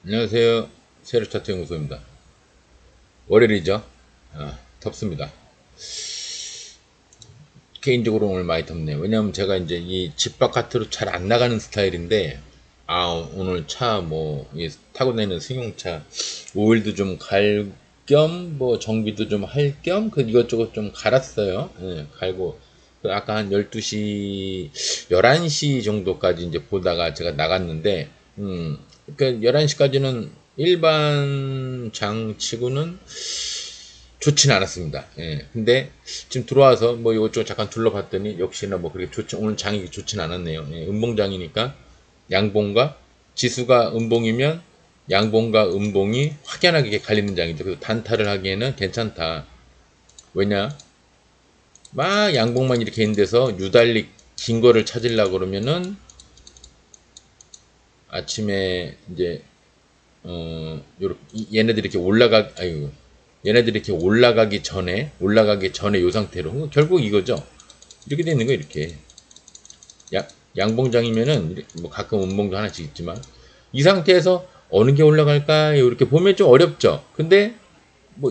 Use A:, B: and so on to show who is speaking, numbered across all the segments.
A: 안녕하세요. 세르차트 연구소입니다. 월요일이죠. 덥습니다. 개인적으로 오늘 많이 덥네요. 왜냐면 제가 이제 이 집 바깥으로 잘 안 나가는 스타일인데, 오늘 차 타고 다니는 승용차, 오일도 좀 갈 겸, 정비도 좀 할 겸, 이것저것 좀 갈았어요. 예, 갈고. 아까 한 12시, 11시 정도까지 이제 보다가 제가 나갔는데, 그러니까 11시까지는 일반 장치고는 좋진 않았습니다. 예. 근데 지금 들어와서 이것저것 잠깐 둘러봤더니 역시나 그렇게 오늘 장이 좋진 않았네요. 예. 음봉장이니까 양봉과 지수가 음봉이면 양봉과 음봉이 확연하게 갈리는 장이죠. 그래서 단타를 하기에는 괜찮다. 왜냐? 막 양봉만 이렇게 있는 데서 유달리 긴 거를 찾으려고 그러면은 아침에 이제 요렇게 얘네들이 이렇게 얘네들이 이렇게 올라가기 전에 요 상태로 결국 이거죠. 이렇게 되는 거예요. 이렇게 양봉장이면은 가끔 음봉도 하나씩 있지만 이 상태에서 어느 게 올라갈까요? 이렇게 보면 좀 어렵죠. 근데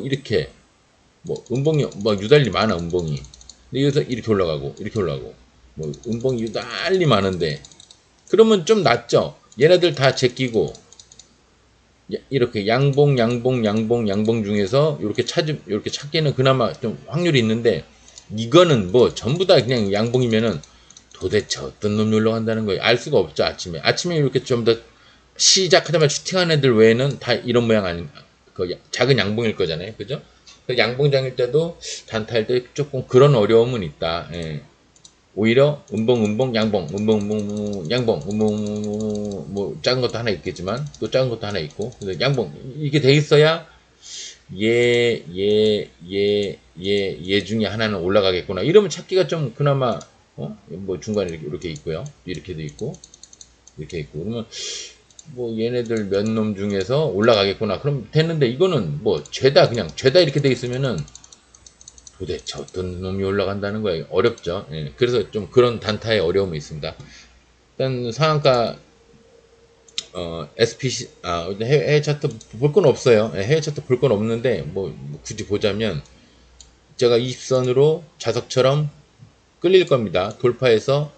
A: 이렇게 음봉이 유달리 많아 음봉이. 근데 여기서 이렇게 올라가고 이렇게 올라가고 음봉이 유달리 많은데 그러면 좀 낫죠. 얘네들 다 제끼고 이렇게 양봉 중에서 이렇게 찾기는 그나마 좀 확률이 있는데 이거는 전부 다 그냥 양봉이면은 도대체 어떤 놈이 올라간다는 거예요. 알 수가 없죠. 아침에 이렇게 좀 더 시작하자마자 슈팅한 애들 외에는 다 이런 모양 아닌 작은 양봉일 거잖아요. 그죠? 양봉장일 때도 단타일 때 조금 그런 어려움은 있다. 예. 오히려 양봉, 양봉, 작은 것도 하나 있겠지만, 또 작은 것도 하나 있고, 그래서 양봉, 이게 돼 있어야, 얘 중에 하나는 올라가겠구나. 이러면 찾기가 좀 그나마, 중간에 이렇게 있고요. 이렇게도 있고, 이렇게 있고. 그러면, 얘네들 몇 놈 중에서 올라가겠구나. 그럼 됐는데, 이거는 죄다 이렇게 돼 있으면은, 도대체 어떤 놈이 올라간다는 거예요. 어렵죠. 예. 그래서 좀 그런 단타의 어려움이 있습니다. 일단 상한가 SPC 해외 차트 볼 건 없어요. 예, 해외 차트 볼 건 없는데 굳이 보자면 제가 20선으로 자석처럼 끌릴 겁니다. 돌파해서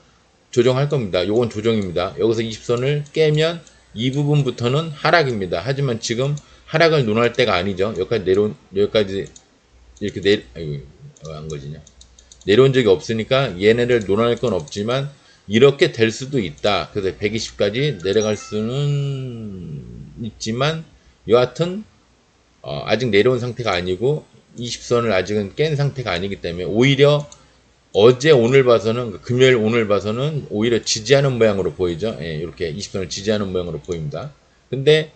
A: 조정할 겁니다. 요건 조정입니다. 여기서 20선을 깨면 이 부분부터는 하락입니다. 하지만 지금 하락을 논할 때가 아니죠. 여기까지 이렇게 아이고 안 거지냐. 내려온 적이 없으니까 얘네를 논할 건 없지만 이렇게 될 수도 있다. 그래서 120까지 내려갈 수는 있지만 여하튼 아직 내려온 상태가 아니고 20선을 아직은 깬 상태가 아니기 때문에 오히려 어제 오늘 봐서는 금요일 오늘 봐서는 오히려 지지하는 모양으로 보이죠. 예, 이렇게 20선을 지지하는 모양으로 보입니다. 근데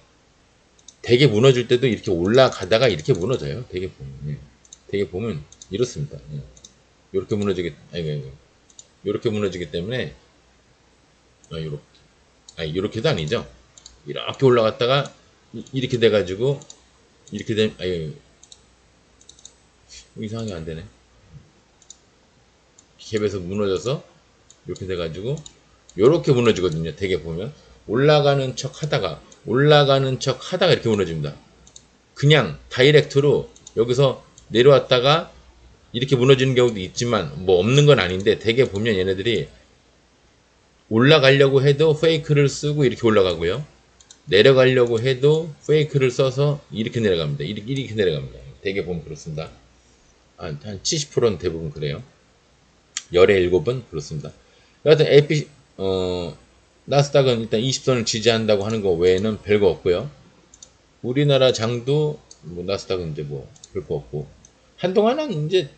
A: 되게 무너질 때도 이렇게 올라가다가 이렇게 무너져요. 되게 보면. 예. 되게 보면 이렇습니다. 예. 이렇게 이렇게 무너지기 때문에 이렇게도 아니죠. 이렇게 올라갔다가 이렇게 돼가지고 이렇게 되 이상하게 안 되네. 갭에서 무너져서 이렇게 돼가지고 이렇게 무너지거든요. 되게 보면 올라가는 척 하다가 이렇게 무너집니다. 그냥 다이렉트로 여기서 내려왔다가 이렇게 무너지는 경우도 있지만 없는 건 아닌데 되게 보면 얘네들이 올라가려고 해도 페이크를 쓰고 이렇게 올라가고요. 내려가려고 해도 페이크를 써서 이렇게 내려갑니다. 이렇게 내려갑니다. 되게 보면 그렇습니다. 한 70%는 대부분 그래요. 열의 7은 그렇습니다. 여하튼 나스닥은 일단 20선을 지지한다고 하는 거 외에는 별거 없고요. 우리나라 장도 나스닥은 이제 별거 없고 한동안은 이제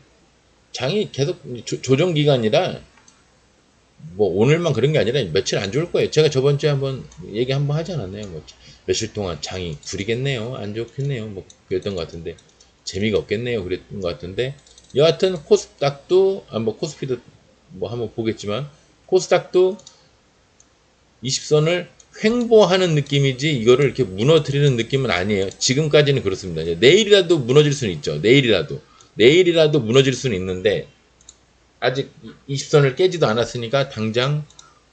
A: 장이 계속 조정 기간이라 오늘만 그런 게 아니라 며칠 안 좋을 거예요. 제가 저번 주에 한번 하지 않았나요? 며칠 동안 장이 구리겠네요. 안 좋겠네요. 그랬던 것 같은데 재미가 없겠네요. 그랬던 것 같은데 여하튼 코스닥도 코스피도 한번 보겠지만 코스닥도 20선을 횡보하는 느낌이지 이거를 이렇게 무너뜨리는 느낌은 아니에요. 지금까지는 그렇습니다. 내일이라도 무너질 수는 있죠. 내일이라도 무너질 수는 있는데 아직 20선을 깨지도 않았으니까 당장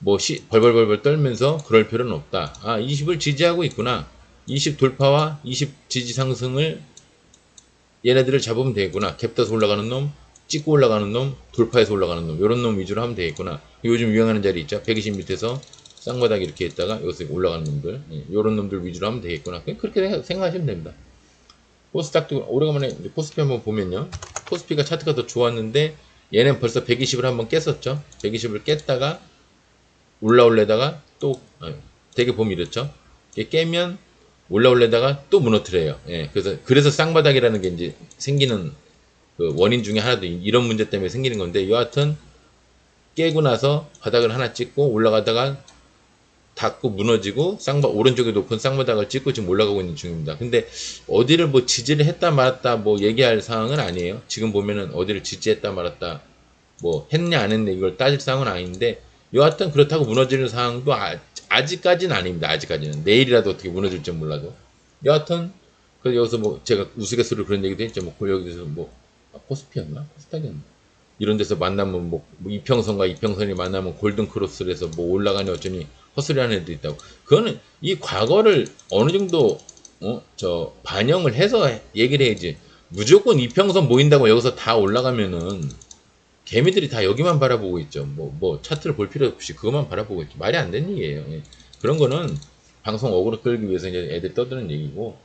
A: 벌벌벌 떨면서 그럴 필요는 없다. 20을 지지하고 있구나. 20 돌파와 20 지지 상승을 얘네들을 잡으면 되겠구나. 갭 떠서 올라가는 놈, 찍고 올라가는 놈, 돌파해서 올라가는 놈, 요런 놈 위주로 하면 되겠구나. 요즘 유행하는 자리 있죠. 120 밑에서 쌍바닥 이렇게 했다가 여기서 올라가는 놈들, 요런 놈들 위주로 하면 되겠구나. 그렇게 생각하시면 됩니다. 코스닥도 오래간만에 코스피 한번 보면요. 코스피가 차트가 더 좋았는데 얘는 벌써 120을 한번 깼었죠. 120을 깼다가 올라올래다가 또 되게 보면 이렇죠. 깨면 올라올래다가 또 무너뜨려요. 예, 그래서 쌍바닥이라는 게 이제 생기는 그 원인 중에 하나도 이런 문제 때문에 생기는 건데, 여하튼 깨고 나서 바닥을 하나 찍고 올라가다가 닫고 무너지고 오른쪽에 높은 쌍바닥을 찍고 지금 올라가고 있는 중입니다. 근데 어디를 뭐 지지를 했다 말았다 뭐 얘기할 상황은 아니에요. 지금 보면은 어디를 지지했다 말았다 뭐 했냐 안 했냐 이걸 따질 상황은 아닌데, 여하튼 그렇다고 무너지는 상황도 아직까지는 아닙니다. 아직까지는. 내일이라도 어떻게 무너질지 몰라도. 여하튼 그래서 여기서 뭐 제가 우스갯소리로 그런 얘기도 했죠. 뭐 여기서 뭐 코스피였나? 코스닥이었나? 이런 데서 만나면 뭐 이평선과 이평선이 만나면 골든 크로스를 해서 뭐 올라가니 어쩌니 헛소리하는 애도 있다고. 그거는 이 과거를 어느 정도 반영을 해서 얘기를 해야지. 무조건 이평선 모인다고 여기서 다 올라가면은 개미들이 다 여기만 바라보고 있죠. 뭐 차트를 볼 필요 없이 그것만 바라보고 있죠. 말이 안 되는 얘기예요. 예. 그런 거는 방송 어그로 끌기 위해서 이제 애들 떠드는 얘기고,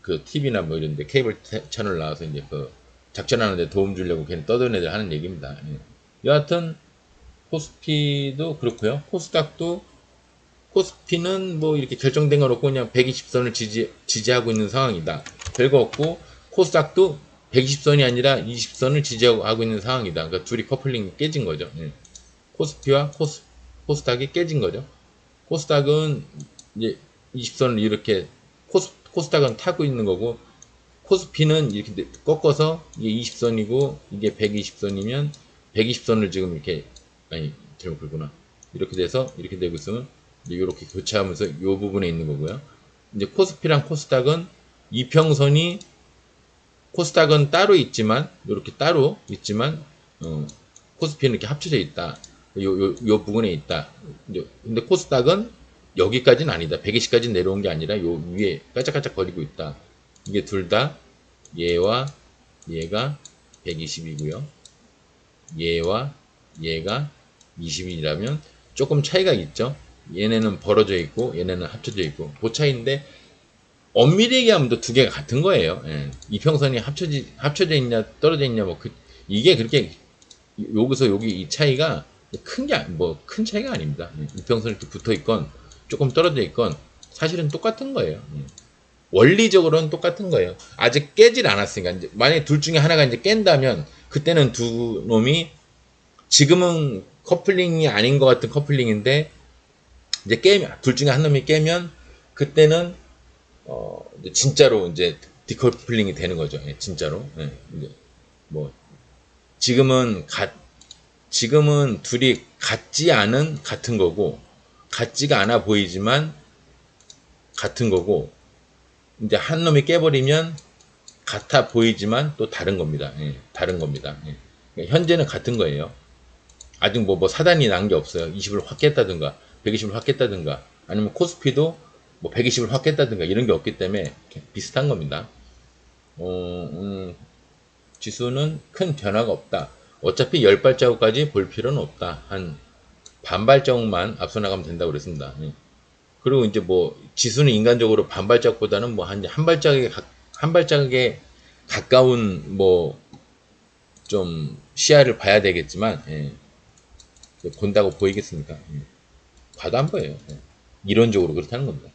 A: 그 TV나 뭐 이런데 케이블 채널 나와서 이제 그 작전하는데 도움 주려고 걔는 떠드는 애들 하는 얘기입니다. 예. 여하튼 코스피도 그렇고요. 코스피는 뭐 이렇게 결정된 건 없고 그냥 120선을 지지하고 있는 상황이다. 별거 없고, 코스닥도 120선이 아니라 20선을 지지하고 있는 상황이다. 그러니까 둘이 커플링이 깨진 거죠. 예. 코스피와 코스닥이 깨진 거죠. 코스닥은 이제 20선을 이렇게 코스닥은 타고 있는 거고, 코스피는 이렇게 꺾어서 이게 20선이고 이게 120선이면 120선을 지금 이렇게 잘못 긁구나. 이렇게 돼서 이렇게 되고 있으면 이렇게 교차하면서 이 부분에 있는 거고요. 이제 코스피랑 코스닥은 이평선이 코스닥은 따로 있지만 이렇게 따로 있지만 코스피는 이렇게 합쳐져 있다. 요 부분에 있다. 근데 코스닥은 여기까지는 아니다. 120까지 내려온 게 아니라 요 위에 깔짝깔짝 거리고 있다. 이게 둘 다 얘와 얘가 120이고요. 얘와 얘가 20이라면 조금 차이가 있죠. 얘네는 벌어져 있고 얘네는 합쳐져 있고 그 차이인데, 엄밀히 얘기하면 또 두 개가 같은 거예요. 예. 이평선이 합쳐져 있냐 떨어져 있냐 이게 그렇게 여기서 여기 이 차이가 큰 차이가 아닙니다. 이평선이 이렇게 붙어 있건 조금 떨어져 있건 사실은 똑같은 거예요. 원리적으로는 똑같은 거예요. 아직 깨질 않았으니까. 이제 만약에 둘 중에 하나가 이제 깬다면 그때는 두 놈이, 지금은 커플링이 아닌 것 같은 커플링인데 이제 둘 중에 한 놈이 깨면 그때는 이제 진짜로 이제 디커플링이 되는 거죠. 예, 진짜로. 예, 이제 뭐 지금은 둘이 같지 않은 같은 거고, 같지가 않아 보이지만 같은 거고, 이제 한 놈이 깨버리면 같아 보이지만 또 다른 겁니다. 예, 다른 겁니다. 예. 그러니까 현재는 같은 거예요. 아직 뭐 사단이 난 게 없어요. 20을 확 깼다든가 120을 확 깼다든가 아니면 코스피도 뭐 120을 확 깼다든가 이런 게 없기 때문에 비슷한 겁니다. 지수는 큰 변화가 없다. 어차피 10발자국까지 볼 필요는 없다. 한 반발자국만 앞서 나가면 된다고 그랬습니다. 그리고 이제 뭐 지수는 인간적으로 반발자국보다는 뭐 한 발자국에 가까운 뭐 좀 시야를 봐야 되겠지만, 본다고 보이겠습니까? 봐도 안 보여요. 이론적으로 그렇다는 겁니다.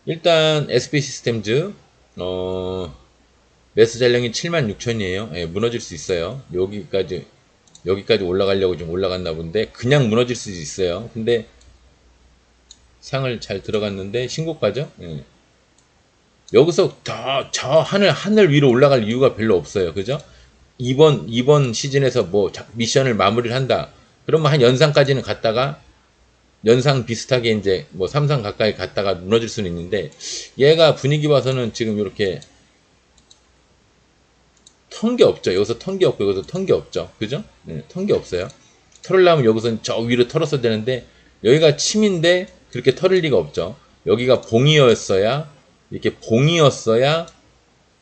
A: 일단 SB 시스템즈 매수 잔량이 76,000이에요. 무너질 수 있어요. 여기까지 올라가려고 좀 올라갔나 본데 그냥 무너질 수도 있어요. 근데 상을 잘 들어갔는데 신고가죠. 여기서 저 하늘 위로 올라갈 이유가 별로 없어요. 그죠? 이번 시즌에서 뭐 미션을 마무리를 한다. 그러면 한 연상까지는 갔다가 연상 비슷하게 이제 뭐 삼상 가까이 갔다가 무너질 수는 있는데, 얘가 분위기 봐서는 지금 이렇게 턴 게 없죠. 여기서 턴 게 없고 여기서 턴 게 없죠. 그죠? 턴 게 없어요. 털으려면 여기서 저 위로 털었어야 되는데 여기가 침인데 그렇게 털을 리가 없죠. 여기가 봉이었어야 이렇게 봉이었어야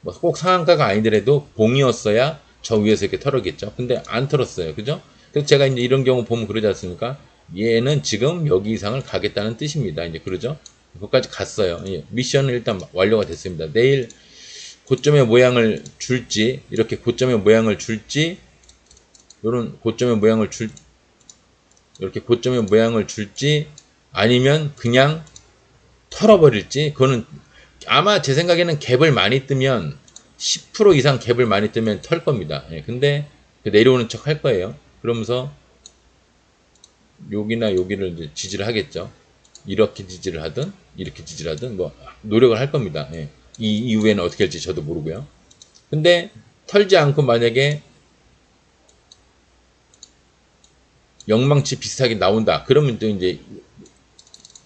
A: 뭐 꼭 상한가가 아니더라도 봉이었어야 저 위에서 이렇게 털었겠죠. 근데 안 털었어요. 그죠? 그래서 제가 이제 이런 경우 보면 그러지 않습니까? 얘는 지금 여기 이상을 가겠다는 뜻입니다. 이제 그러죠? 거기까지 갔어요. 예, 미션은 일단 완료가 됐습니다. 내일 고점의 모양을 줄지, 이렇게 고점의 모양을 줄지, 요런 고점의 모양을 이렇게 고점의 모양을 줄지, 아니면 그냥 털어버릴지, 그거는 아마 제 생각에는 갭을 많이 뜨면 10% 이상 갭을 많이 뜨면 털 겁니다. 예, 근데 내려오는 척 할 거예요. 그러면서 여기나 여기를 이제 지지를 하겠죠. 이렇게 지지를 하든 이렇게 지지를 하든 뭐 노력을 할 겁니다. 예. 이 이후에는 어떻게 할지 저도 모르고요. 근데 털지 않고 만약에 영망치 비슷하게 나온다. 그러면 또 이제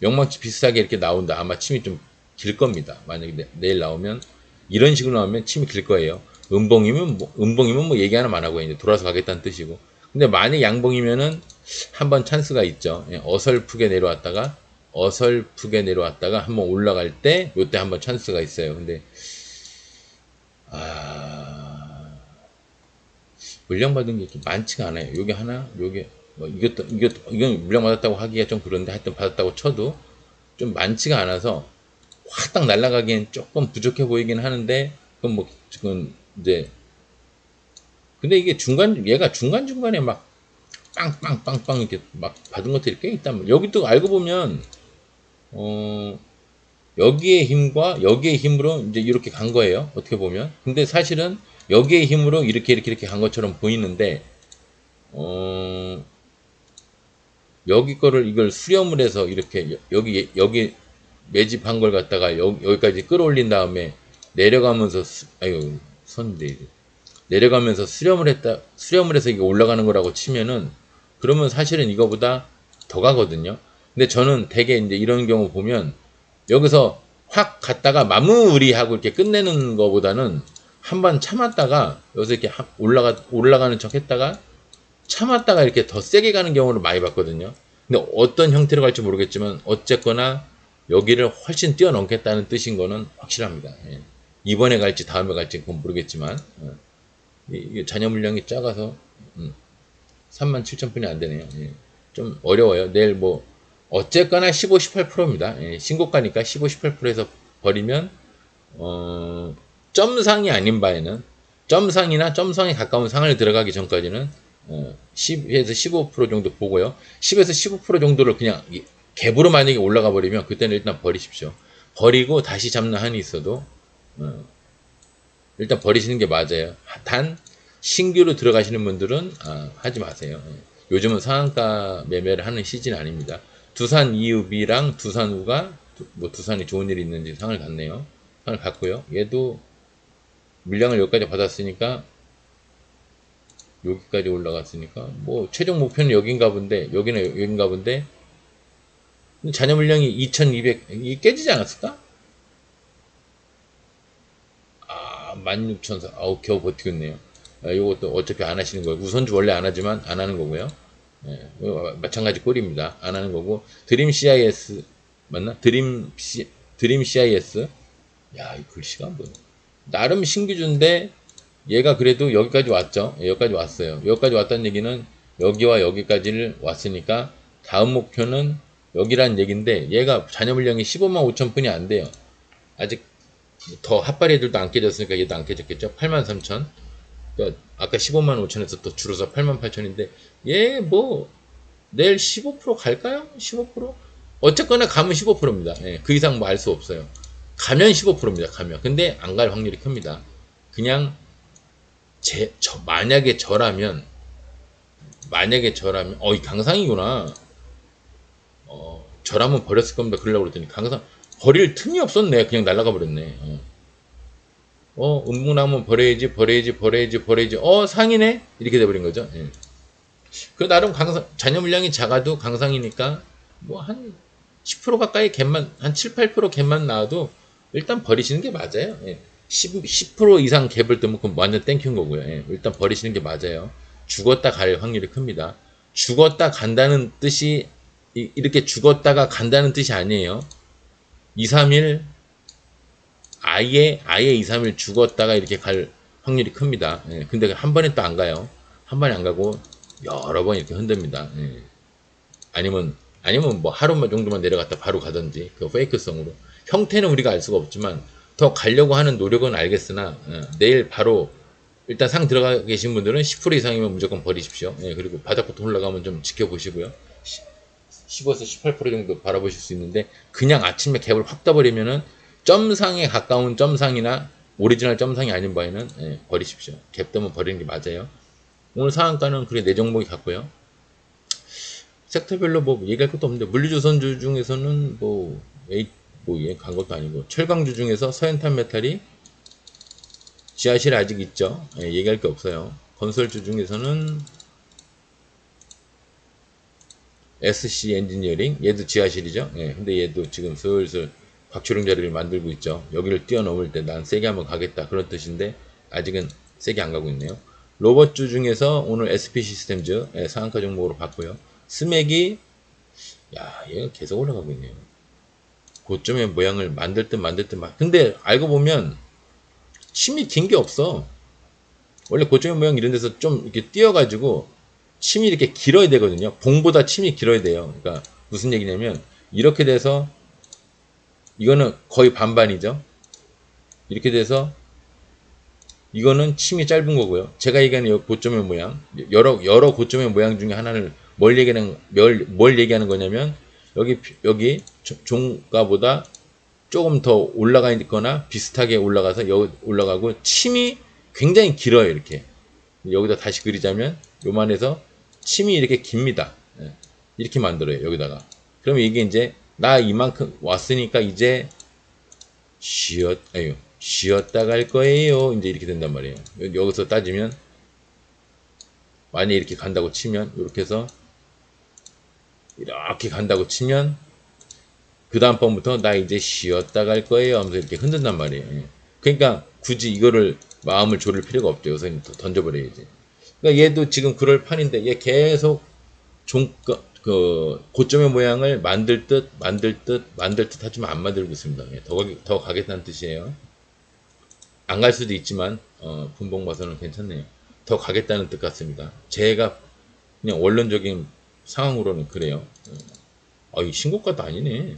A: 영망치 비슷하게 이렇게 나온다. 아마 침이 좀 길 겁니다. 만약에 내일 나오면 이런 식으로 나오면 침이 길 거예요. 음봉이면 뭐 얘기 하나 안 하고 이제 돌아서 가겠다는 뜻이고. 근데 만약 양봉이면은 한번 찬스가 있죠. 예, 어설프게 내려왔다가 한번 올라갈 때 요때 한번 찬스가 있어요. 근데 물량받은 게 이렇게 많지가 않아요. 요게 하나, 요게 뭐 이건 물량받았다고 하기가 좀 그런데 하여튼 받았다고 쳐도 좀 많지가 않아서 확 딱 날아가기엔 조금 부족해 보이긴 하는데 그건 뭐 지금 이제 근데 이게 얘가 중간중간에 막 빵빵빵빵 이렇게 막 받은 것들이 꽤 있단 말이에요. 여기도 알고 보면 여기의 힘과 여기의 힘으로 이제 이렇게 간 거예요. 어떻게 보면. 근데 사실은 여기의 힘으로 이렇게 간 것처럼 보이는데 여기 거를 이걸 수렴을 해서 이렇게 여기 매집한 걸 갖다가 여기까지 끌어올린 다음에 내려가면서 아유 선인데 내려가면서 수렴을 해서 이게 올라가는 거라고 치면은 그러면 사실은 이거보다 더 가거든요. 근데 저는 대개 이제 이런 경우 보면 여기서 확 갔다가 마무리하고 이렇게 끝내는 거보다는 한번 참았다가 여기서 이렇게 올라가는 척 했다가 참았다가 이렇게 더 세게 가는 경우를 많이 봤거든요. 근데 어떤 형태로 갈지 모르겠지만 어쨌거나 여기를 훨씬 뛰어넘겠다는 뜻인 거는 확실합니다. 예. 이번에 갈지 다음에 갈지 그건 모르겠지만 이게 잔여 물량이 작아서 37,000분이 안 되네요. 예. 좀 어려워요. 내일 뭐 어쨌거나 15, 18%입니다. 예. 신고가니까 15, 18%에서 버리면 점상이 아닌 바에는 점상이나 점상에 가까운 상을 들어가기 전까지는 10에서 15% 정도 보고요. 10에서 15% 정도를 그냥 갭으로 만약에 올라가 버리면 그때는 일단 버리십시오. 버리고 다시 잡는 한이 있어도 일단 버리시는 게 맞아요. 단 신규로 들어가시는 분들은 하지 마세요. 요즘은 상한가 매매를 하는 시즌 아닙니다. 두산 이읍이랑 두산우가 뭐 두산이 좋은 일이 있는지 상을 갔네요. 상을 갔고요. 얘도 물량을 여기까지 받았으니까 여기까지 올라갔으니까 뭐 최종 목표는 여긴가 본데 여긴가 본데 잔여 물량이 2200 이게 깨지지 않았을까? 16,000 아우 겨우 버티고 있네요. 이것도 어차피 안 하시는 거예요. 우선주 원래 안 하지만 안 하는 거고요. 예, 마찬가지 꼴입니다. 안 하는 거고 드림 CIS 맞나? 드림 CIS 야, 이 글씨가 뭐 나름 신규주인데 얘가 그래도 여기까지 왔죠. 예, 여기까지 왔어요. 여기까지 왔다는 얘기는 여기와 여기까지를 왔으니까 다음 목표는 여기라는 얘기인데 얘가 잔여 물량이 15만 5천 푼이 안 돼요. 아직 더 핫바리 애들도 안 깨졌으니까 얘도 안 깨졌겠죠. 83,000. 그러니까 아까 15만 5천에서 또 줄어서 8만 8천인데 얘 뭐 내일 15% 갈까요? 15%? 어쨌거나 가면 15%입니다. 예, 그 이상 뭐 알 수 없어요. 가면 15%입니다. 가면. 근데 안 갈 확률이 큽니다. 그냥 만약에 저라면 이 강상이구나. 저라면 버렸을 겁니다. 그러려고 그랬더니 강상 버릴 틈이 없었네. 그냥 날아가 버렸네. 음봉 나오면 버려야지. 상이네? 이렇게 돼버린 거죠. 예. 그 나름 잔여 물량이 작아도 강상이니까 뭐 한 10% 가까이 갭만 한 7, 8% 갭만 나와도 일단 버리시는 게 맞아요. 예. 10% 이상 갭을 뜨면 그건 완전 땡큐인 거고요. 예. 일단 버리시는 게 맞아요. 죽었다 갈 확률이 큽니다. 죽었다 간다는 뜻이 이렇게 죽었다가 간다는 뜻이 아니에요. 2, 3일 아예 2, 3일 죽었다가 이렇게 갈 확률이 큽니다. 예, 근데 한 번에 또 안 가요. 한 번에 안 가고 여러 번 이렇게 흔듭니다. 예. 아니면 뭐 하루만 정도만 내려갔다 바로 가든지 그 페이크성으로 형태는 우리가 알 수가 없지만 더 가려고 하는 노력은 알겠으나 내일 바로 일단 상 들어가 계신 분들은 10% 이상이면 무조건 버리십시오. 예, 그리고 바닥부터 올라가면 좀 지켜보시고요. 10에서 18% 정도 바라보실 수 있는데 그냥 아침에 갭을 확 떠버리면은 점상에 가까운 점상이나 오리지널 점상이 아닌 바에는 버리십시오. 갭 떠면 버리는 게 맞아요. 오늘 상한가는 그래 4종목이 같고요. 섹터별로 뭐 얘기할 것도 없는데 물리조선주 중에서는 간 것도 아니고 철강주 중에서 서현탄 메탈이 지하실 아직 있죠. 얘기할 게 없어요. 건설주 중에서는 SC 엔지니어링 얘도 지하실이죠. 근데 얘도 지금 슬슬 박초령 자리를 만들고 있죠. 여기를 뛰어넘을 때 난 세게 한번 가겠다 그런 뜻인데 아직은 세게 안 가고 있네요. 로봇주 중에서 오늘 SP 시스템즈 상한가 종목으로 봤고요. 스맥이 얘가 계속 올라가고 있네요. 고점의 모양을 만들 듯 근데 알고 보면 침이 긴 게 없어. 원래 고점의 모양 이런 데서 좀 이렇게 띄어가지고 침이 이렇게 길어야 되거든요. 봉보다 침이 길어야 돼요. 그러니까 무슨 얘기냐면 이렇게 돼서 이거는 거의 반반이죠. 이렇게 돼서 이거는 침이 짧은 거고요. 제가 얘기하는 고점의 모양, 여러 고점의 모양 중에 하나를 뭘 얘기하는 거냐면 여기 종가보다 조금 더 올라가 있거나 비슷하게 올라가서 올라가고 침이 굉장히 길어요. 이렇게 여기다 다시 그리자면 요만해서 침이 이렇게 깁니다. 이렇게 만들어요. 여기다가 그러면 이게 이제 나 이만큼 왔으니까 이제 쉬었다 갈 거예요. 이제 이렇게 된단 말이에요. 여기서 따지면 만약에 이렇게 간다고 치면 이렇게 해서 이렇게 간다고 치면 그 다음 번부터 나 이제 쉬었다 갈 거예요 하면서 이렇게 흔든단 말이에요. 그러니까 굳이 이거를 마음을 졸일 필요가 없죠. 여기서 던져버려야지. 그러니까 얘도 지금 그럴 판인데 얘 계속 고점의 모양을 만들 듯 하지만 안 만들고 있습니다. 더 가겠다는 뜻이에요. 안 갈 수도 있지만 분봉 봐서는 괜찮네요. 더 가겠다는 뜻 같습니다. 제가 그냥 원론적인 상황으로는 그래요. 이 신고가도 아니네.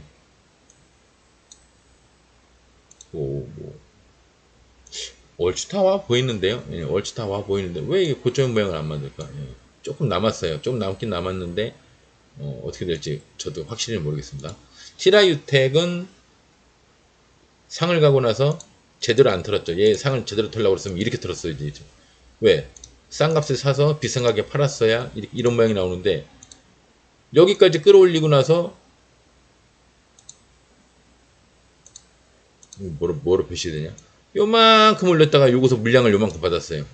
A: 얼추 다 와 보이는데요. 얼추 다 와 보이는데 왜 이게 고점 모양을 안 만들까? 조금 남았어요. 좀 남긴 남았는데 어떻게 될지 저도 확실히 모르겠습니다. 티라유텍은 상을 가고 나서 제대로 안 털었죠. 얘 상을 제대로 털려고 그랬으면 이렇게 털었어야지. 왜? 싼 값에 사서 비싼 가격에 팔았어야 이런 모양이 나오는데 여기까지 끌어올리고 나서 뭐로 표시되냐? 요만큼 올렸다가 여기서 물량을 요만큼 받았어요.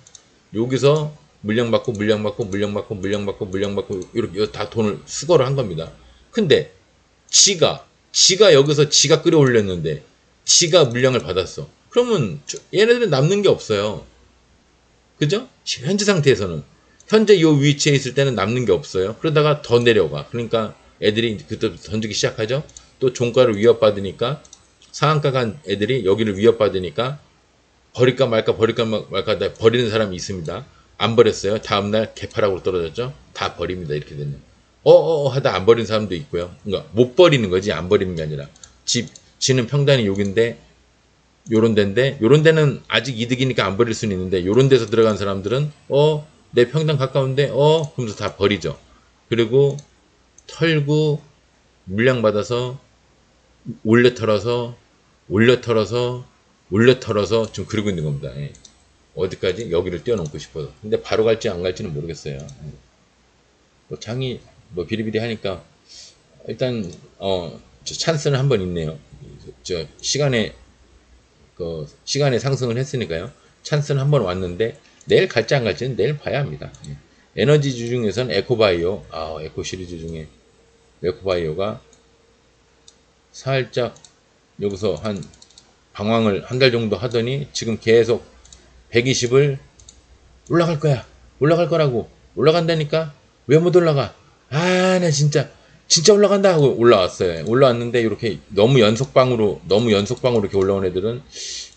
A: 여기서 물량 받고 이렇게 다 돈을 수거를 한 겁니다. 근데 지가 여기서 지가 끌어올렸는데 지가 물량을 받았어. 그러면 얘네들은 남는 게 없어요. 그죠? 현재 상태에서는 현재 이 위치에 있을 때는 남는 게 없어요. 그러다가 더 내려가. 그러니까 애들이 그때부터 던지기 시작하죠. 또 종가를 위협받으니까 상한가 간 애들이 여기를 위협받으니까 버릴까 말까 버리는 사람이 있습니다. 안 버렸어요. 다음날 개파락으로 떨어졌죠. 다 버립니다. 이렇게 되면 하다 안 버리는 사람도 있고요. 그러니까 못 버리는 거지 안 버리는 게 아니라 지는 평단이 여긴데 요런 데는 아직 이득이니까 안 버릴 수는 있는데 요런 데서 들어간 사람들은 내 평단 가까운데 그러면서 다 버리죠. 그리고 털고 물량 받아서 올려 털어서 지금 그러고 있는 겁니다. 어디까지? 여기를 뛰어넘고 싶어서. 근데 바로 갈지 안 갈지는 모르겠어요. 장이 비리비리 하니까 일단 찬스는 한번 있네요. 시간에 상승을 했으니까요. 찬스는 한번 왔는데 내일 갈지 안 갈지는 내일 봐야 합니다. 에너지주 중에서는 에코바이오, 에코 시리즈 중에 에코바이오가 살짝 여기서 한 방황을 한 달 정도 하더니 지금 계속 120을 올라갈 거라고 올라간다니까 왜 못 올라가? 나 진짜 올라간다 하고 올라왔어요. 올라왔는데 이렇게 너무 연속방으로 이렇게 올라온 애들은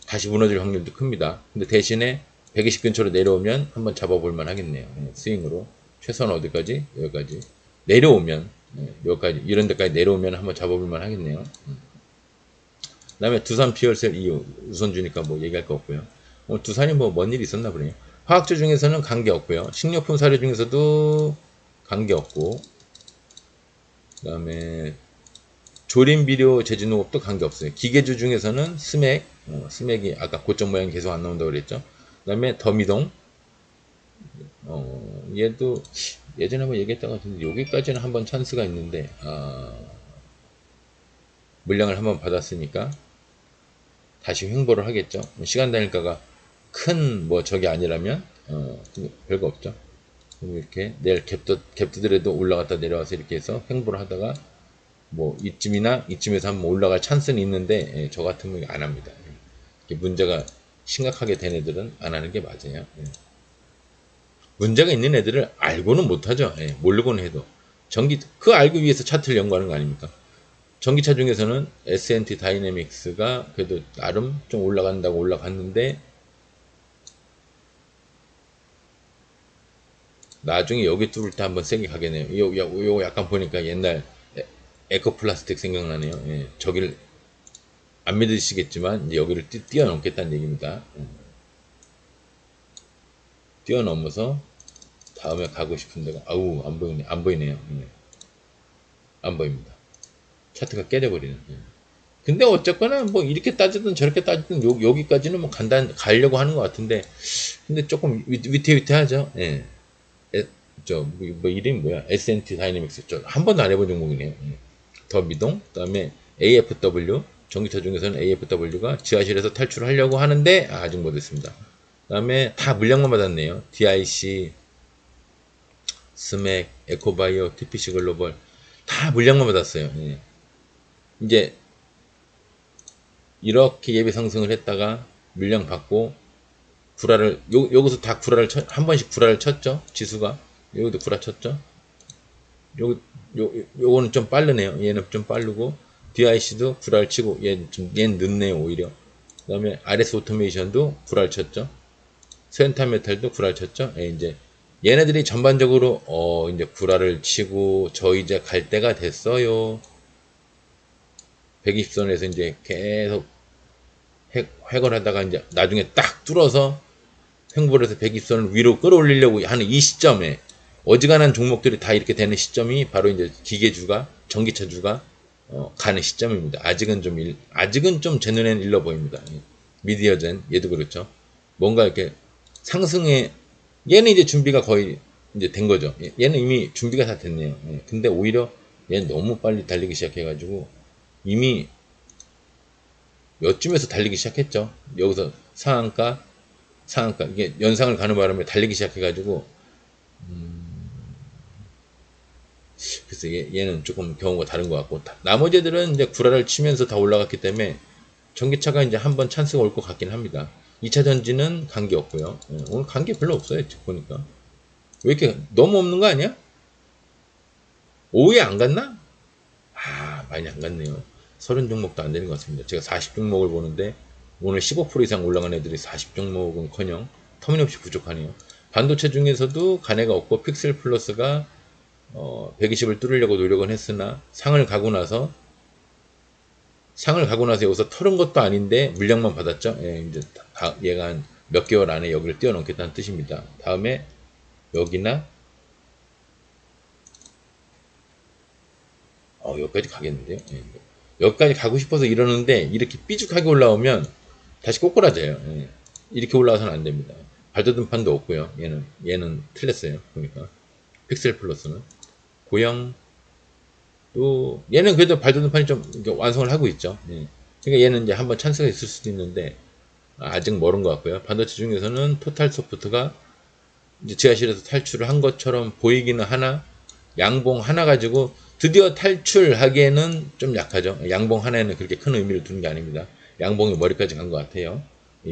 A: 다시 무너질 확률도 큽니다. 근데 대신에 120 근처로 내려오면 한번 잡아볼만 하겠네요. 스윙으로. 최소한 어디까지? 여기까지. 내려오면, 여기까지, 이런 데까지 내려오면 한번 잡아볼만 하겠네요. 그 다음에 두산 피어셀 이유 우선 주니까 뭐 얘기할 거 없고요. 두산이 뭐 뭔 일이 있었나 보네요. 화학주 중에서는 관계 없고요. 식료품 사료 중에서도 관계 없고, 그 다음에 조림 비료 제조 농업도 관계 없어요. 기계주 중에서는 스맥, 스맥이 아까 고점 모양이 계속 안 나온다고 그랬죠. 그 다음에 더미동, 얘도 예전에 한번 얘기했던 것 같은데 여기까지는 한번 찬스가 있는데 물량을 한번 받았으니까 다시 횡보를 하겠죠. 시간 단일가가 큰 뭐 적이 아니라면 별거 없죠. 이렇게 내일 갭두드려도 올라갔다 내려와서 이렇게 해서 횡보를 하다가 뭐 이쯤이나 이쯤에서 한번 올라갈 찬스는 있는데 저 같은 경우 안 합니다. 문제가 심각하게 된 애들은 안 하는 게 맞아요. 문제가 있는 애들을 알고는 못하죠. 모르고는 해도 그 알기 위해서 차트를 연구하는 거 아닙니까? 전기차 중에서는 S&T 다이내믹스가 그래도 나름 좀 올라간다고 올라갔는데 나중에 여기 뚫을 때 한번 세게 가겠네요. 요거 약간 보니까 옛날 에코플라스틱 생각나네요. 저기를 안 믿으시겠지만 이제 여기를 뛰어넘겠다는 얘기입니다. 뛰어넘어서 다음에 가고 싶은 데가 아우 안 보이네요. 안 보입니다. 차트가 깨져버리는. 근데 어쨌거나 뭐 이렇게 따지든 저렇게 따지든 여기까지는 뭐 가려고 하는 것 같은데 근데 조금 위태위태하죠. 뭐 이름이 뭐야? S&T 다이내믹스. 한 번도 안 해본 종목이네요. 더 미동, 그 다음에 AFW, 전기차 중에서는 AFW가 지하실에서 탈출하려고 하는데 아직 못했습니다. 그 다음에 다 물량만 받았네요. DIC, 스맥, 에코바이오, TPC 글로벌 다 물량만 받았어요. 이제 이렇게 예비 상승을 했다가 물량 받고 구라를 여기서 다 구라를 한 번씩 구라를 쳤죠. 지수가 여기도 구라 쳤죠. 요거는 좀 빠르네요. 얘는 좀 빠르고 DIC도 구라를 치고 얘는 늦네요. 오히려. 그 다음에 RS 오토메이션도 구라를 쳤죠. 센타메탈도 구라를 쳤죠. 이제 얘네들이 전반적으로 이제 구라를 치고 저 이제 갈 때가 됐어요. 120선에서 이제 계속 획을 하다가 이제 나중에 딱 뚫어서 횡보를 해서 120선을 위로 끌어올리려고 하는 이 시점에 어지간한 종목들이 다 이렇게 되는 시점이 바로 이제 기계주가 전기차주가 가는 시점입니다. 아직은 좀 제 눈에는 일러 보입니다. 미디어젠 얘도 그렇죠. 뭔가 이렇게 상승에 얘는 이제 준비가 거의 이제 된 거죠. 얘는 이미 준비가 다 됐네요. 근데 오히려 얘는 너무 빨리 달리기 시작해가지고 이미 요쯤에서 달리기 시작했죠. 여기서 상한가 이게 연상을 가는 바람에 달리기 시작해가지고 그래서 얘는 조금 경우가 다른 것 같고 나머지 애들은 이제 구라를 치면서 다 올라갔기 때문에 전기차가 이제 한번 찬스가 올 것 같긴 합니다. 2차 전지는 관계 없고요. 오늘 관계 별로 없어요. 보니까 왜 이렇게 너무 없는 거 아니야? 오후에 안 갔나? 많이 안 갔네요. 30종목도 안 되는 것 같습니다. 제가 40종목을 보는데 오늘 15% 이상 올라간 애들이 40종목은커녕 터무니없이 부족하네요. 반도체 중에서도 간애가 없고 픽셀 플러스가 120을 뚫으려고 노력은 했으나 상을 가고 나서 여기서 털은 것도 아닌데 물량만 받았죠. 이제 얘가 한 몇 개월 안에 여기를 뛰어넘겠다는 뜻입니다. 다음에 여기나 여기까지 가겠는데요. 여기까지 가고 싶어서 이러는데 이렇게 삐죽하게 올라오면 다시 꼬꾸라져요. 이렇게 올라와서는 안 됩니다. 발돋움 판도 없고요. 얘는 틀렸어요. 보니까 픽셀 플러스는 고형 또 얘는 그래도 발돋움 판이 좀 완성을 하고 있죠. 그러니까 얘는 이제 한번 찬스가 있을 수도 있는데 아직 멀은 것 같고요. 반도체 중에서는 토탈 소프트가 이제 지하실에서 탈출을 한 것처럼 보이기는 하나 양봉 하나 가지고 드디어 탈출하기에는 좀 약하죠. 양봉 하나에는 그렇게 큰 의미를 두는 게 아닙니다. 양봉이 머리까지 간 것 같아요.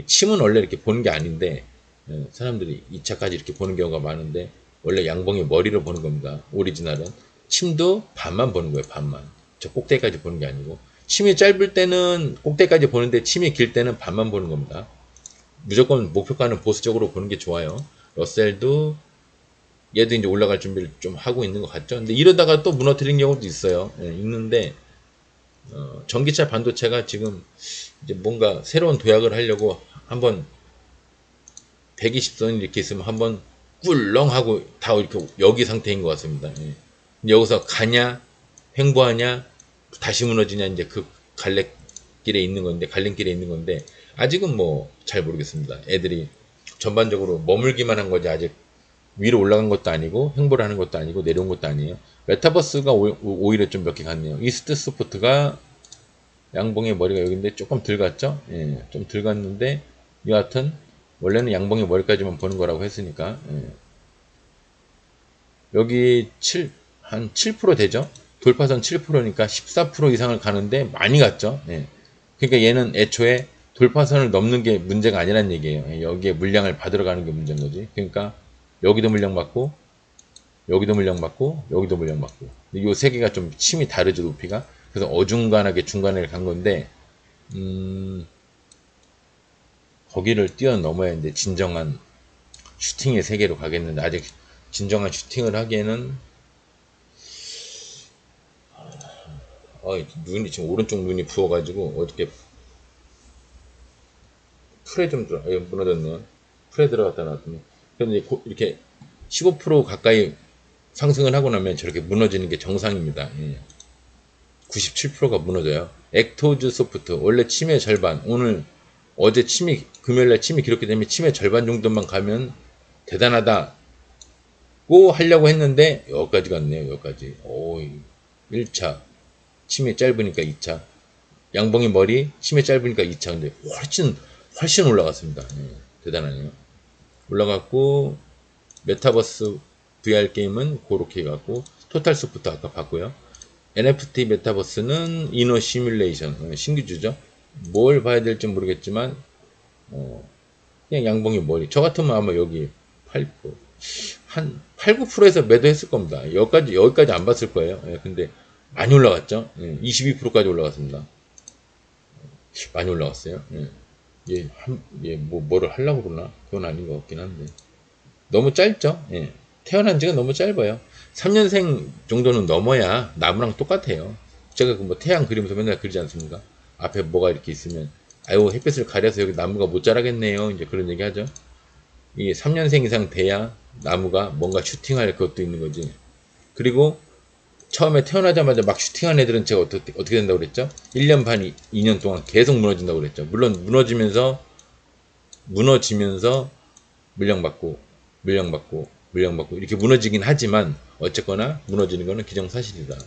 A: 침은 원래 이렇게 보는 게 아닌데 사람들이 2차까지 이렇게 보는 경우가 많은데 원래 양봉이 머리로 보는 겁니다. 오리지널은 침도 반만 보는 거예요. 반만. 저 꼭대기까지 보는 게 아니고 침이 짧을 때는 꼭대까지 보는데 침이 길 때는 반만 보는 겁니다. 무조건 목표가는 보수적으로 보는 게 좋아요. 러셀도 얘도 이제 올라갈 준비를 좀 하고 있는 것 같죠. 근데 이러다가 또 무너뜨린 경우도 있어요. 예, 있는데 전기차 반도체가 지금 이제 뭔가 새로운 도약을 하려고 한번 120선 이렇게 있으면 한번 꿀렁 하고 다 이렇게 여기 상태인 것 같습니다. 예. 여기서 가냐, 횡보하냐, 다시 무너지냐 이제 그 갈래길에 있는 건데 갈림길에 있는 건데 아직은 뭐 잘 모르겠습니다. 애들이 전반적으로 머물기만 한 거지 아직 위로 올라간 것도 아니고 횡보를 하는 것도 아니고 내려온 것도 아니에요. 메타버스가 오히려 좀 몇 개 같네요. 이스트 스포트가 양봉의 머리가 여기인데 조금 덜 갔죠? 예, 좀 덜 갔는데 여하튼 원래는 양봉의 머리까지만 보는 거라고 했으니까 예. 여기 한 7% 되죠? 돌파선 7%니까 14% 이상을 가는데 많이 갔죠? 예. 그러니까 얘는 애초에 돌파선을 넘는 게 문제가 아니란 얘기예요. 예, 여기에 물량을 받으러 가는 게 문제인 거지. 그러니까 여기도 물량 받고 여기도 물량 받고 여기도 물량 받고 요 세 개가 좀 침이 다르죠 높이가. 그래서 어중간하게 중간에 간 건데 거기를 뛰어넘어야 이제 진정한 슈팅의 세계로 가겠는데 아직 진정한 슈팅을 하기에는 눈이 지금 오른쪽 눈이 부어가지고 어떻게 풀에 좀 무너졌네요. 풀에 들어갔다 나왔더니 그런데 이렇게 15% 가까이 상승을 하고 나면 저렇게 무너지는 게 정상입니다. 97%가 무너져요. 액토즈 소프트 원래 침의 절반 오늘 어제 침이 금요일날 침이 기록이 되면 침의 절반 정도만 가면 대단하다고 하려고 했는데 여기까지 갔네요. 여기까지. 오, 1차 침이 짧으니까 2차 양봉이 머리 침이 짧으니까 2차 근데 훨씬 올라갔습니다. 대단하네요. 올라갔고 메타버스 VR 게임은 그렇게 갖고 토탈 소프트 아까 봤고요. NFT 메타버스는 이너 시뮬레이션 신규주죠. 뭘 봐야 될지 모르겠지만 그냥 양봉이 머리 저 같으면 아마 여기 8%, 한 8, 9%에서 매도했을 겁니다. 여기까지 안 봤을 거예요. 근데 많이 올라갔죠. 22%까지 올라갔습니다. 많이 올라갔어요. 뭐를 하려고 그러나 그건 아닌 것 같긴 한데 너무 짧죠. 태어난 지가 너무 짧아요. 3년생 정도는 넘어야 나무랑 똑같아요. 제가 그 뭐 태양 그리면서 맨날 그리지 않습니까? 앞에 뭐가 이렇게 있으면 아유 햇빛을 가려서 여기 나무가 못 자라겠네요. 이제 그런 얘기 하죠. 이게 3년생 이상 돼야 나무가 뭔가 슈팅할 것도 있는 거지. 그리고 처음에 태어나자마자 막 슈팅한 애들은 제가 어떻게 된다고 그랬죠? 1년 반, 2년 동안 계속 무너진다고 그랬죠. 물론 무너지면서 물량받고 이렇게 무너지긴 하지만 어쨌거나 무너지는 거는 기정사실이다.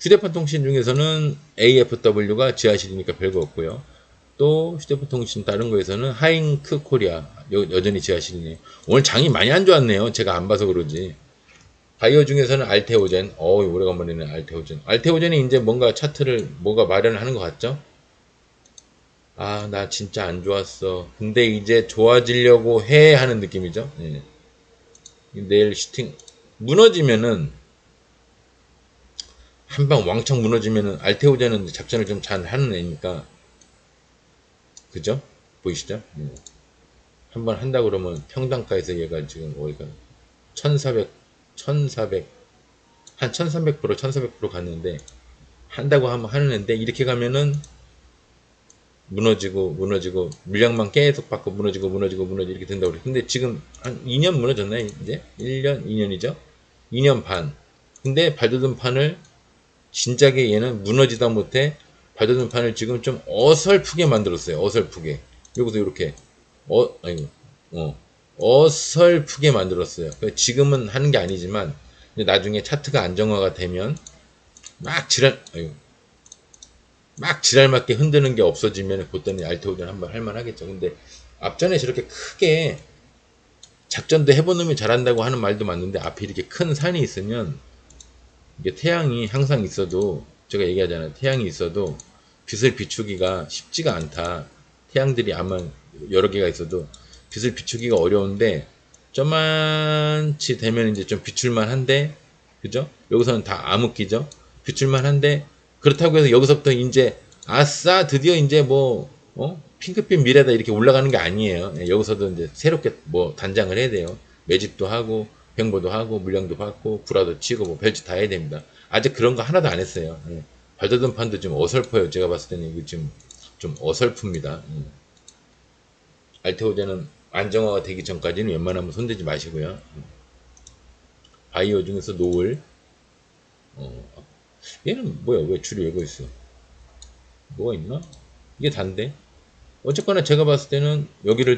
A: 휴대폰 통신 중에서는 AFW가 지하실이니까 별거 없고요. 또 휴대폰 통신 다른 거에서는 하잉크 코리아 여전히 지하실이네요. 오늘 장이 많이 안 좋았네요. 제가 안 봐서 그러지. 바이오 중에서는 알테오젠. 오래간만이네 알테오젠. 알테오젠이 이제 뭔가 차트를 뭐가 마련을 하는 것 같죠? 나 진짜 안 좋았어. 근데 이제 좋아지려고 해 하는 느낌이죠. 내일 슈팅 무너지면은 한방 왕창 무너지면은 알테오젠은 작전을 좀 잘 하는 애니까 그죠? 보이시죠? 한번 한다 그러면 평당가에서 얘가 지금 어디가 1400 한 1300% 갔는데 한다고 하면 하는 애인데 이렇게 가면은 무너지고 물량만 계속 받고 무너지고 이렇게 된다고 그래. 근데 지금 한 2년 무너졌나요? 이제 1년 2년이죠. 2년 반. 근데 발돋움 판을 진작에 얘는 무너지다 못해 발돋움 판을 지금 좀 어설프게 만들었어요. 어설프게. 여기서 이렇게 어설프게 만들었어요. 지금은 하는 게 아니지만 나중에 차트가 안정화가 되면 막 지랄 맞게 흔드는 게 없어지면 그때는 알테오젠 한번 할만하겠죠. 근데 앞전에 저렇게 크게 작전도 해본 놈이 잘한다고 하는 말도 맞는데 앞에 이렇게 큰 산이 있으면 이게 태양이 항상 있어도 제가 얘기하잖아요. 태양이 있어도 빛을 비추기가 쉽지가 않다. 태양들이 아마 여러 개가 있어도 빛을 비추기가 어려운데 저만치 되면 이제 좀 비출만 한데 그죠? 여기서는 다 암흑기죠? 비출만 한데 그렇다고 해서 여기서부터 이제 아싸 드디어 이제 뭐 핑크빛 미래다 이렇게 올라가는 게 아니에요. 예, 여기서도 이제 새롭게 뭐 단장을 해야 돼요. 매집도 하고 횡보도 하고 물량도 받고 구라도 치고 뭐 별짓 다 해야 됩니다. 아직 그런 거 하나도 안 했어요. 예. 발더듬 판도 좀 어설퍼요. 제가 봤을 때는 이거 좀 어설픕니다. 알테오제는 안정화가 되기 전까지는 웬만하면 손대지 마시고요. 바이오 중에서 노을 얘는 뭐야? 왜 줄이 왜 있어? 뭐가 있나? 이게 단데? 어쨌거나 제가 봤을 때는 여기가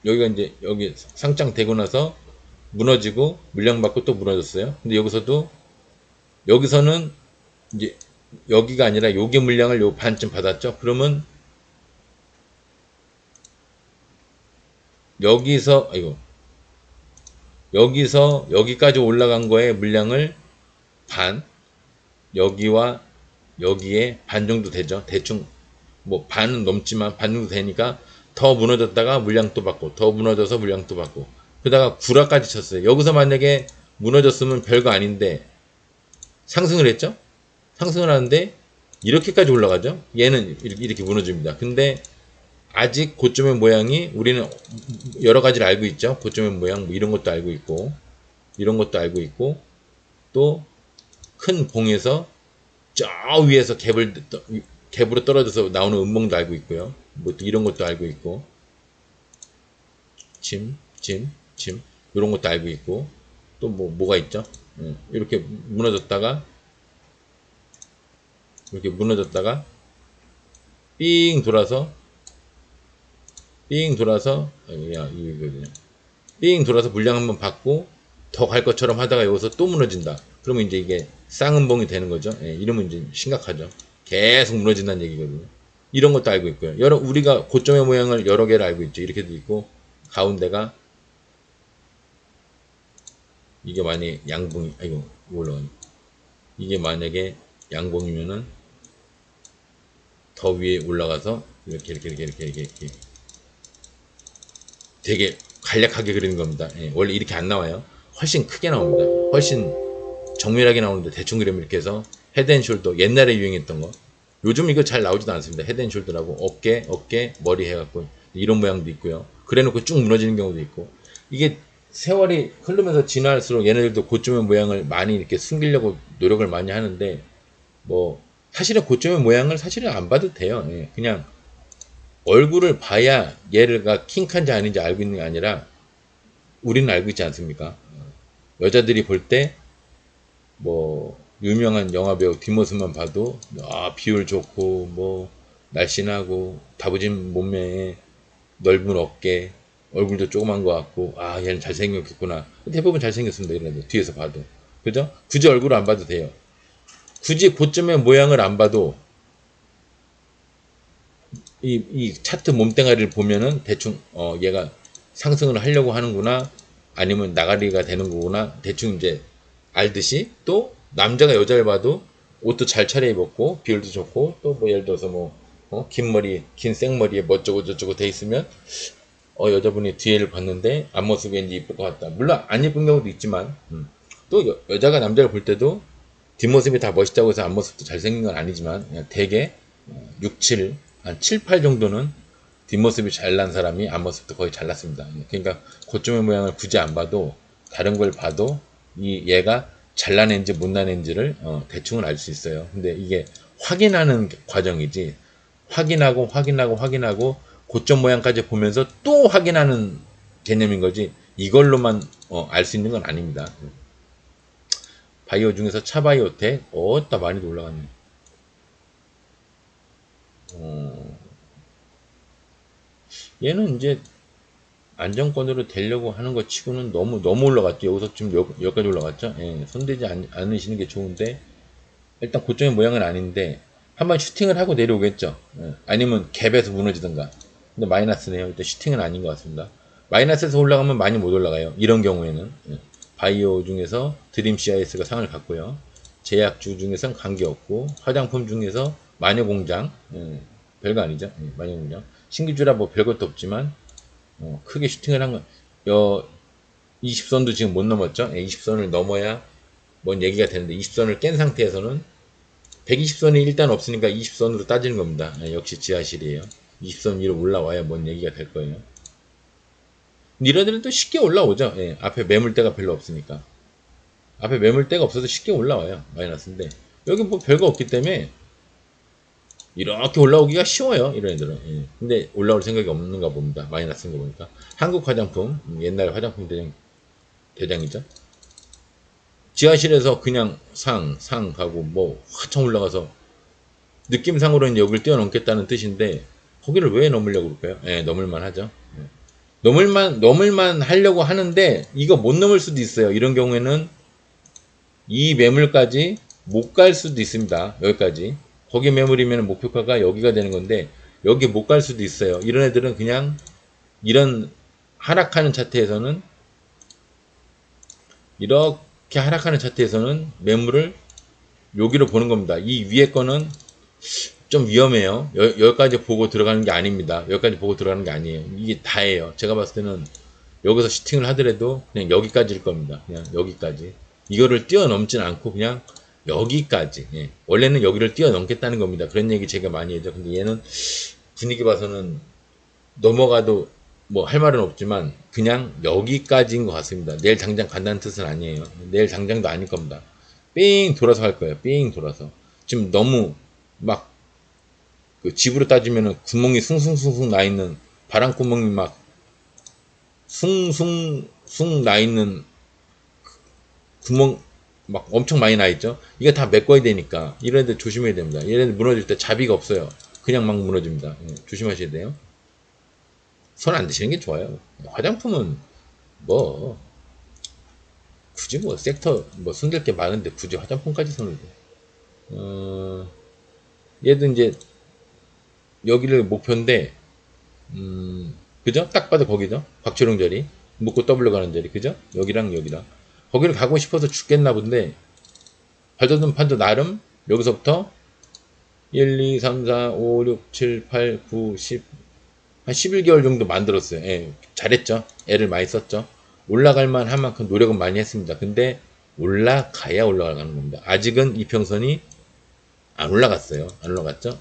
A: 이제 여기 상장 되고 나서 무너지고 물량 받고 또 무너졌어요. 근데 여기서는 이제 여기가 아니라 요게 물량을 요 반쯤 받았죠. 그러면 여기서 여기까지 올라간 거에 물량을 반, 여기와 여기에 반 정도 되죠. 대충 뭐 반은 넘지만 반 정도 되니까 더 무너졌다가 물량 또 받고 더 무너져서 물량 또 받고 그러다가 구라까지 쳤어요. 여기서 만약에 무너졌으면 별거 아닌데 상승을 했죠. 상승을 하는데 이렇게까지 올라가죠. 얘는 이렇게 무너집니다. 근데 아직 고점의 모양이 우리는 여러 가지를 알고 있죠. 고점의 모양 뭐 이런 것도 알고 있고 이런 것도 알고 있고 또 큰 봉에서 저 위에서 갭으로 떨어져서 나오는 음봉도 알고 있고요. 뭐 또 이런 것도 알고 있고 침 이런 것도 알고 있고 또 뭐가 있죠. 이렇게 무너졌다가 삥 돌아서 삥 돌아서 물량 한번 받고 더 갈 것처럼 하다가 여기서 또 무너진다. 그러면 이제 이게 쌍음봉이 되는 거죠. 예, 이러면 이제 심각하죠. 계속 무너진다는 얘기거든요. 이런 것도 알고 있고요. 우리가 고점의 모양을 여러 개를 알고 있죠. 이렇게도 있고 가운데가 이게 만약에 양봉이 올라가네. 이게 만약에 양봉이면은 더 위에 올라가서 이렇게 되게 간략하게 그리는 겁니다. 예, 원래 이렇게 안 나와요. 훨씬 크게 나옵니다. 훨씬 정밀하게 나오는데 대충 그리면 이렇게 해서 헤드앤숄더 옛날에 유행했던 거 요즘 이거 잘 나오지도 않습니다. 헤드앤숄더라고 어깨 머리 해갖고 이런 모양도 있고요. 그래놓고 쭉 무너지는 경우도 있고 이게 세월이 흐르면서 지날수록 얘네들도 고점의 모양을 많이 이렇게 숨기려고 노력을 많이 하는데 뭐 사실은 고점의 모양을 사실은 안 봐도 돼요. 예, 그냥 얼굴을 봐야 얘가 킹칸지 아닌지 알고 있는 게 아니라 우리는 알고 있지 않습니까? 여자들이 볼 때 뭐 유명한 영화배우 뒷모습만 봐도 비율 좋고 뭐 날씬하고 다부진 몸매에 넓은 어깨 얼굴도 조그만 것 같고 얘는 잘생겼겠구나. 대부분 잘생겼습니다. 이런 뒤에서 봐도 그죠? 굳이 얼굴을 안 봐도 돼요. 굳이 고점의 모양을 안 봐도 이 차트 몸뚱아리를 보면은 대충 얘가 상승을 하려고 하는구나 아니면 나가리가 되는 거구나 대충 이제 알듯이 또 남자가 여자를 봐도 옷도 잘 차려입었고 비율도 좋고 또 뭐 예를 들어서 긴 머리 긴 생머리에 뭐 어쩌고 저쩌고 돼 있으면 여자분이 뒤에를 봤는데 앞모습이 왠지 이쁠 것 같다. 물론 안 이쁜 경우도 있지만 또 여자가 남자를 볼 때도 뒷모습이 다 멋있다고 해서 앞모습도 잘생긴 건 아니지만 그냥 대개 6, 7, 한 7, 8 정도는 뒷모습이 잘난 사람이 앞모습도 거의 잘났습니다. 그러니까 고점의 모양을 굳이 안 봐도 다른 걸 봐도 얘가 잘난 애인지 못난 애인지를 대충은 알 수 있어요. 근데 이게 확인하는 과정이지 확인하고 고점 모양까지 보면서 또 확인하는 개념인 거지 이걸로만 알 수 있는 건 아닙니다. 바이오 중에서 차바이오텍 어따 많이도 올라갔네. 얘는 이제 안정권으로 되려고 하는 것 치고는 너무 올라갔죠. 여기서 지금 여기까지 올라갔죠. 예, 손대지 않으시는 게 좋은데 일단 고점의 모양은 아닌데 한번 슈팅을 하고 내려오겠죠. 예, 아니면 갭에서 무너지든가. 근데 마이너스네요. 일단 슈팅은 아닌 것 같습니다. 마이너스에서 올라가면 많이 못 올라가요. 이런 경우에는 예, 바이오 중에서 드림 CIS가 상을 갖고요. 제약주 중에서는 관계없고 화장품 중에서 마녀공장 별거 아니죠. 마녀공장 신기주라 뭐 별것도 없지만 크게 슈팅을 한 건 20선도 지금 못 넘었죠. 20선을 넘어야 뭔 얘기가 되는데 20선을 깬 상태에서는 120선이 일단 없으니까 20선으로 따지는 겁니다. 역시 지하실이에요. 20선 위로 올라와야 뭔 얘기가 될 거예요. 이런 애들은 또 쉽게 올라오죠. 앞에 매물대가 별로 없으니까. 앞에 매물대가 없어도 쉽게 올라와요. 마이너스인데. 여기 뭐 별거 없기 때문에 이렇게 올라오기가 쉬워요. 이런 애들은. 근데 올라올 생각이 없는가 봅니다. 마이너스인 거 보니까. 한국 화장품, 옛날 화장품 대장이죠. 지하실에서 그냥 상 가고 뭐 한참 올라가서 느낌상으로는 여기를 뛰어넘겠다는 뜻인데 거기를 왜 넘으려고 그럴까요? 넘을만 하죠. 넘을만 하려고 하는데 이거 못 넘을 수도 있어요. 이런 경우에는 이 매물까지 못 갈 수도 있습니다. 여기까지. 거기 매물이면 목표가가 여기가 되는 건데 여기 못 갈 수도 있어요. 이런 애들은 그냥 이런 하락하는 차트에서는 이렇게 하락하는 차트에서는 매물을 여기로 보는 겁니다. 이 위에 거는 좀 위험해요. 여기까지 보고 들어가는 게 아닙니다. 여기까지 보고 들어가는 게 아니에요. 이게 다예요. 제가 봤을 때는 여기서 슈팅을 하더라도 그냥 여기까지일 겁니다. 그냥 여기까지. 이거를 뛰어넘진 않고 그냥 여기까지. 원래는 여기를 뛰어넘겠다는 겁니다. 그런 얘기 제가 많이 해죠. 근데 얘는 분위기 봐서는 넘어가도 뭐 할 말은 없지만 그냥 여기까지인 것 같습니다. 내일 당장 간다는 뜻은 아니에요. 내일 당장도 아닐 겁니다. 삥 돌아서 할 거예요. 삥 돌아서. 지금 너무 막 그 집으로 따지면은 구멍이 숭숭숭숭 나 있는 바람 구멍이 막 숭숭숭 나 있는 구멍 막 엄청 많이 나 있죠. 이거 다 메꿔야 되니까 이런 애들 조심해야 됩니다. 얘네들 무너질 때 자비가 없어요. 그냥 막 무너집니다. 조심하셔야 돼요. 손 안 드시는 게 좋아요. 화장품은 뭐 굳이 뭐 섹터 뭐 손댈 게 많은데 굳이 화장품까지 손을 대. 얘도 이제 여기를 목표인데 그죠? 딱 봐도 거기죠. 박철웅 자리 묶고 W 가는 자리 그죠? 여기랑 여기랑 거기를 가고 싶어서 죽겠나 본데 발돋움 판도 나름 여기서부터 1, 2, 3, 4, 5, 6, 7, 8, 9, 10 한 11개월 정도 만들었어요. 잘했죠. 애를 많이 썼죠. 올라갈 한 만큼 노력은 많이 했습니다. 근데 올라가야 올라가는 겁니다. 아직은 이평선이 안 올라갔어요. 안 올라갔죠?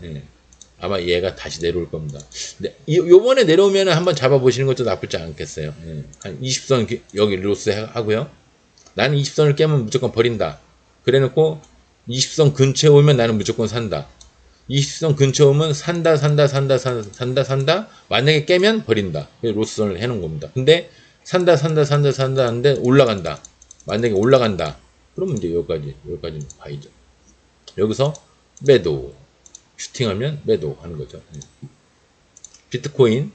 A: 아마 얘가 다시 내려올 겁니다. 근데 요번에 내려오면 한번 잡아보시는 것도 나쁘지 않겠어요. 한 20선 여기 로스 하고요. 나는 20선을 깨면 무조건 버린다. 그래 놓고 20선 근처에 오면 나는 무조건 산다. 20선 근처에 오면 산다. 만약에 깨면 버린다. 로스선을 해놓은 겁니다. 근데 산다 하는데 올라간다. 만약에 올라간다. 그러면 이제 여기까지 봐야죠. 여기서 매도. 슈팅하면 매도 하는 거죠. 비트코인,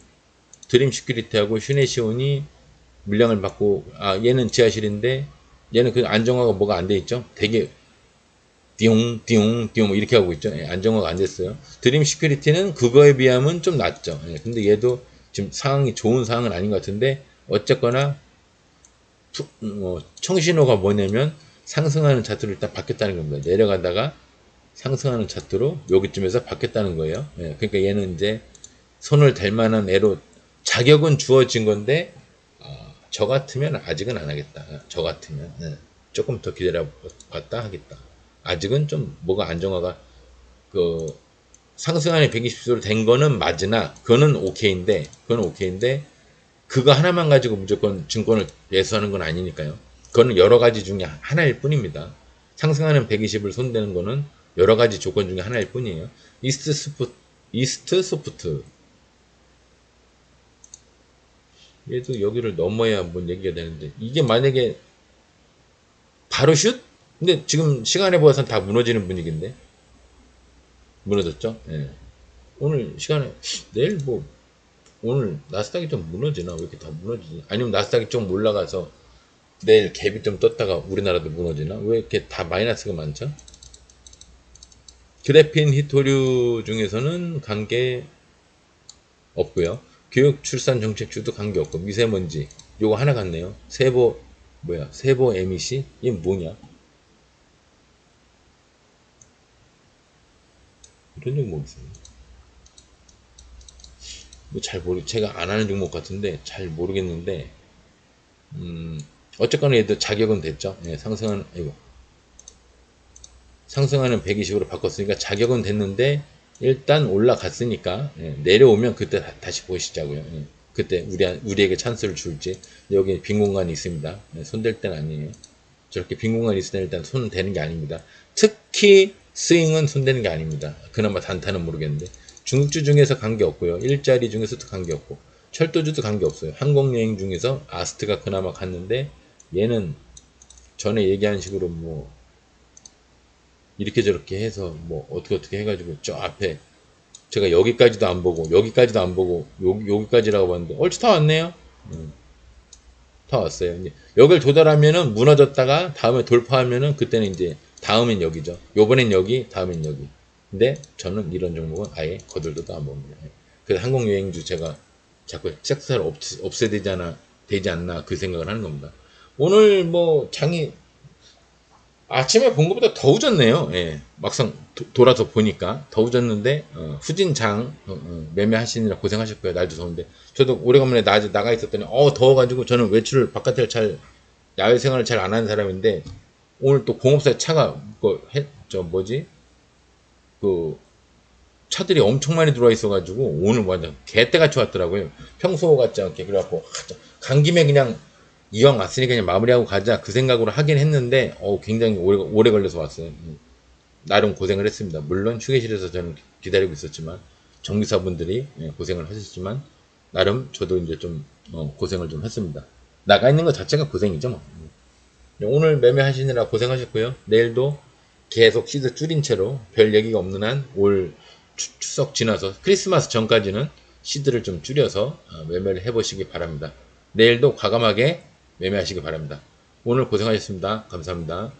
A: 드림 시큐리티하고 슈네시온이 물량을 받고, 얘는 지하실인데, 얘는 그 안정화가 뭐가 안 돼 있죠? 되게, 띠용 뭐 이렇게 하고 있죠. 안정화가 안 됐어요. 드림 시큐리티는 그거에 비하면 좀 낫죠. 근데 얘도 지금 상황이 좋은 상황은 아닌 것 같은데, 어쨌거나, 청신호가 뭐냐면, 상승하는 차트로 일단 바뀌었다는 겁니다. 내려가다가, 상승하는 차트로 여기쯤에서 바뀌었다는 거예요. 그러니까 얘는 이제 손을 댈 만한 애로 자격은 주어진 건데 저 같으면 아직은 안 하겠다. 저 같으면 조금 더 기다려 봤다 하겠다. 아직은 좀 뭐가 안정화가 그 상승하는 120도로 된 거는 맞으나 그거는 오케이인데 그거 하나만 가지고 무조건 증권을 매수하는 건 아니니까요. 그거는 여러 가지 중에 하나일 뿐입니다. 상승하는 120을 손대는 거는 여러 가지 조건 중에 하나일 뿐이에요. 이스트 소프트. 얘도 여기를 넘어야 뭔 얘기가 되는데, 이게 만약에 바로 슛? 근데 지금 시간에 보아서는 다 무너지는 분위기인데. 무너졌죠? 오늘 시간에, 내일 뭐, 오늘 나스닥이 좀 무너지나? 왜 이렇게 다 무너지지? 아니면 나스닥이 좀 올라가서 내일 갭이 좀 떴다가 우리나라도 무너지나? 왜 이렇게 다 마이너스가 많죠? 그래핀 히토류 중에서는 관계 없고요. 교육 출산 정책주도 관계 없고 미세먼지 요거 하나 같네요. 세보 MEC 이게 뭐냐? 이런 종목 있어요. 제가 안 하는 종목 같은데 잘 모르겠는데 어쨌거나 얘도 자격은 됐죠. 상승하는 이거 상승하는 120으로 바꿨으니까 자격은 됐는데 일단 올라갔으니까 내려오면 그때 다시 보시자고요. 그때 우리에게 찬스를 줄지. 여기 빈 공간이 있습니다. 손댈 때는 아니에요. 저렇게 빈 공간이 있을 때는 일단 손 대는 게 아닙니다. 특히 스윙은 손 대는 게 아닙니다. 그나마 단타는 모르겠는데 중국주 중에서 관계없고요. 일자리 중에서도 관계없고 철도주도 관계없어요. 항공여행 중에서 아스트가 그나마 갔는데 얘는 전에 얘기한 식으로 뭐 이렇게 저렇게 해서 뭐 어떻게 해가지고 저 앞에 제가 여기까지도 안 보고 여기까지도 안 보고 여기까지라고 봤는데 얼추 다 왔네요. 다 왔어요. 이제 여길 도달하면은 무너졌다가 다음에 돌파하면은 그때는 이제 다음엔 여기죠. 요번엔 여기, 다음엔 여기. 근데 저는 이런 종목은 아예 거들떠도 안 봅니다. 그래서 항공여행주 제가 자꾸 섹터를 없애야 되지 않나 그 생각을 하는 겁니다. 오늘 뭐 장이 아침에 본 것보다 더 웃었네요. 예. 막상 돌아서 보니까 더 웃었는데 후진장 매매하시느라 고생하셨고요. 날도 더운데 저도 오래간만에 낮에 나가 있었더니 더워가지고 저는 외출을 바깥을 잘 야외 생활을 잘 안 하는 사람인데 오늘 또 공업사에 차가 저 뭐지 그 차들이 엄청 많이 들어와 있어가지고 오늘 완전 개떼같이 왔더라고요. 평소 같지 않게 그래갖고 간 김에 그냥 이왕 왔으니까 그냥 마무리하고 가자 그 생각으로 하긴 했는데 굉장히 오래 걸려서 왔어요. 나름 고생을 했습니다. 물론 휴게실에서 저는 기다리고 있었지만 정비사분들이 고생을 하셨지만 나름 저도 이제 좀 고생을 좀 했습니다. 나가 있는 것 자체가 고생이죠 뭐. 오늘 매매하시느라 고생하셨고요. 내일도 계속 시드 줄인 채로 별 얘기가 없는 한 올 추석 지나서 크리스마스 전까지는 시드를 좀 줄여서 매매를 해보시기 바랍니다. 내일도 과감하게 매매하시기 바랍니다. 오늘 고생하셨습니다. 감사합니다.